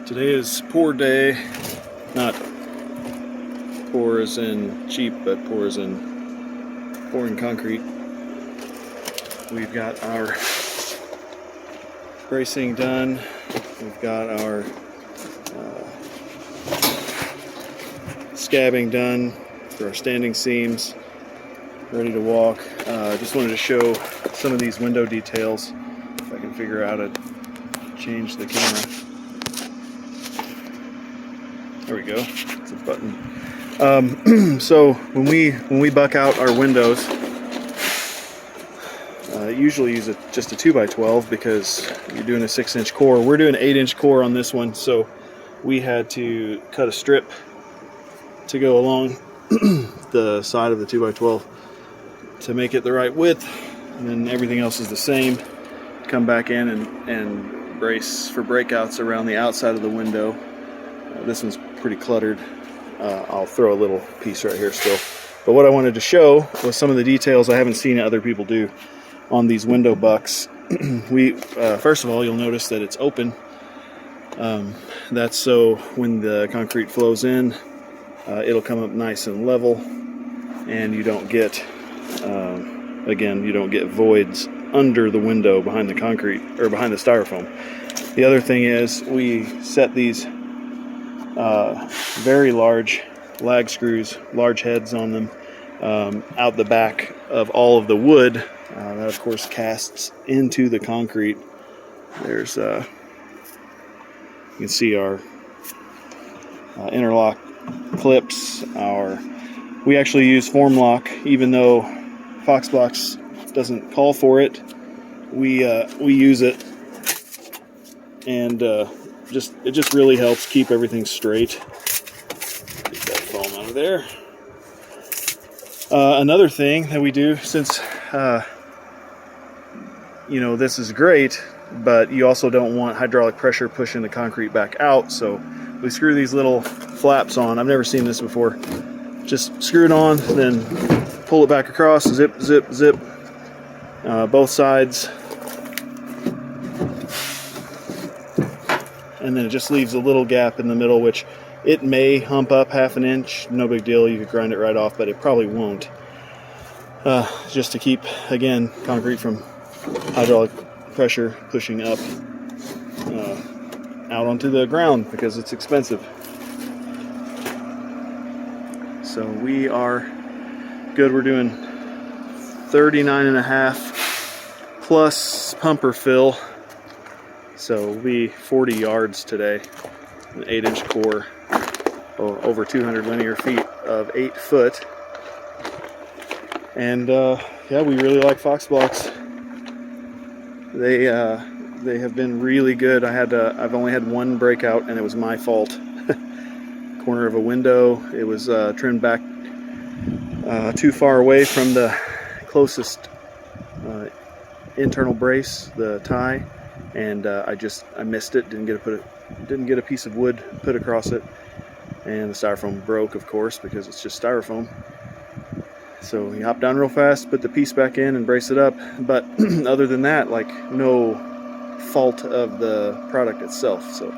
Today is pour day, not pour as in cheap, but pour as in pouring concrete. We've got our bracing done. We've got our scabbing done for our standing seams, ready to walk. Just wanted to show some of these window details, if I can figure out how to change the camera. There we go. It's a button. So when we buck out our windows, usually use just a 2x12 because you're doing a 6-inch core. We're doing an 8-inch core on this one, so we had to cut a strip to go along the side of the 2x12 to make it the right width, and then everything else is the same. Come back in and brace for breakouts around the outside of the window. This one's pretty cluttered. I'll throw a little piece right here still. But what I wanted to show was some of the details I haven't seen other people do on these window bucks. First of all, you'll notice that it's open. That's so when the concrete flows in, it'll come up nice and level, and you don't get, again, you don't get voids under the window behind the concrete or behind the styrofoam. The other thing is we set these very large lag screws, large heads on them, out the back of all of the wood. That of course casts into the concrete. There's you can see our interlock clips. We actually use form lock, even though Foxbox doesn't call for it. We use it, and it just really helps keep everything straight. Get that foam out of there. Another thing that we do, since this is great, but you also don't want hydraulic pressure pushing the concrete back out, so we screw these little flaps on. I've never seen this before. Just screw it on, then pull it back across, zip, zip, zip, both sides. And then it just leaves a little gap in the middle, which it may hump up half an inch. No big deal, you could grind it right off, but it probably won't. Just to keep, again, concrete from hydraulic pressure pushing up out onto the ground, because it's expensive. So we are good. We're doing 39.5 plus pumper fill. So we'll be 40 yards today, an 8-inch core, over 200 linear feet of 8 foot. And yeah, we really like Foxbox. They have been really good. I've only had one breakout, and it was my fault. Corner of a window. It was trimmed back too far away from the closest internal brace, the tie. And I missed it. Didn't get a piece of wood put across it, and the styrofoam broke, of course, because it's just styrofoam. So we hopped down real fast, put the piece back in, and brace it up. But other than that, like, no fault of the product itself. So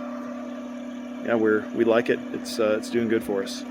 yeah, we like it. It's doing good for us.